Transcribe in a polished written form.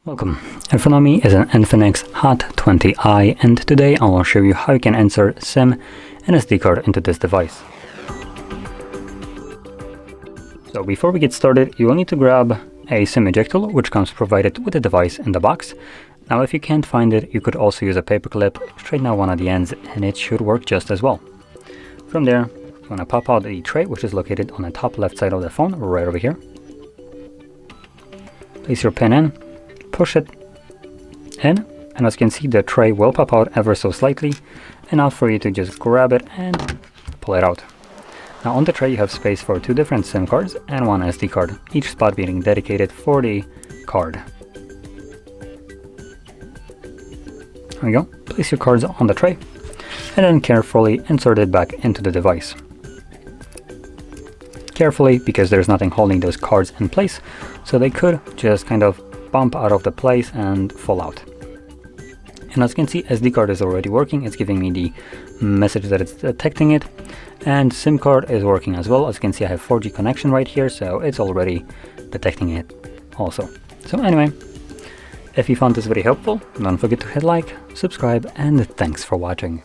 Welcome. In front of me is an INFINIX Hot 20i, and today I will show you how you can insert SIM and SD card into this device. So before we get started, you will need to grab a SIM ejector which comes provided with the device in the box. Now if you can't find it, you could also use a paper clip, straighten out one of the ends, and it should work just as well. From there, you want to pop out the tray, which is located on the top left side of the phone, right over here. Place your pin in, push it in, and as you can see, the tray will pop out ever so slightly, enough for you to just grab it and pull it out. Now on the tray you have space for 2 different SIM cards and 1 SD card, each spot being dedicated for the card. There we go. Place your cards on the tray and then carefully insert it back into the device. Carefully, because there's nothing holding those cards in place, so they could just kind of bump out of the place and fall out. And as you can see, SD card is already working. It's giving me the message that it's detecting it, and SIM card is working as well. As you can see, I have 4G connection right here, so it's already detecting it also. So anyway, if you found this video helpful, don't forget to hit like, subscribe, and thanks for watching.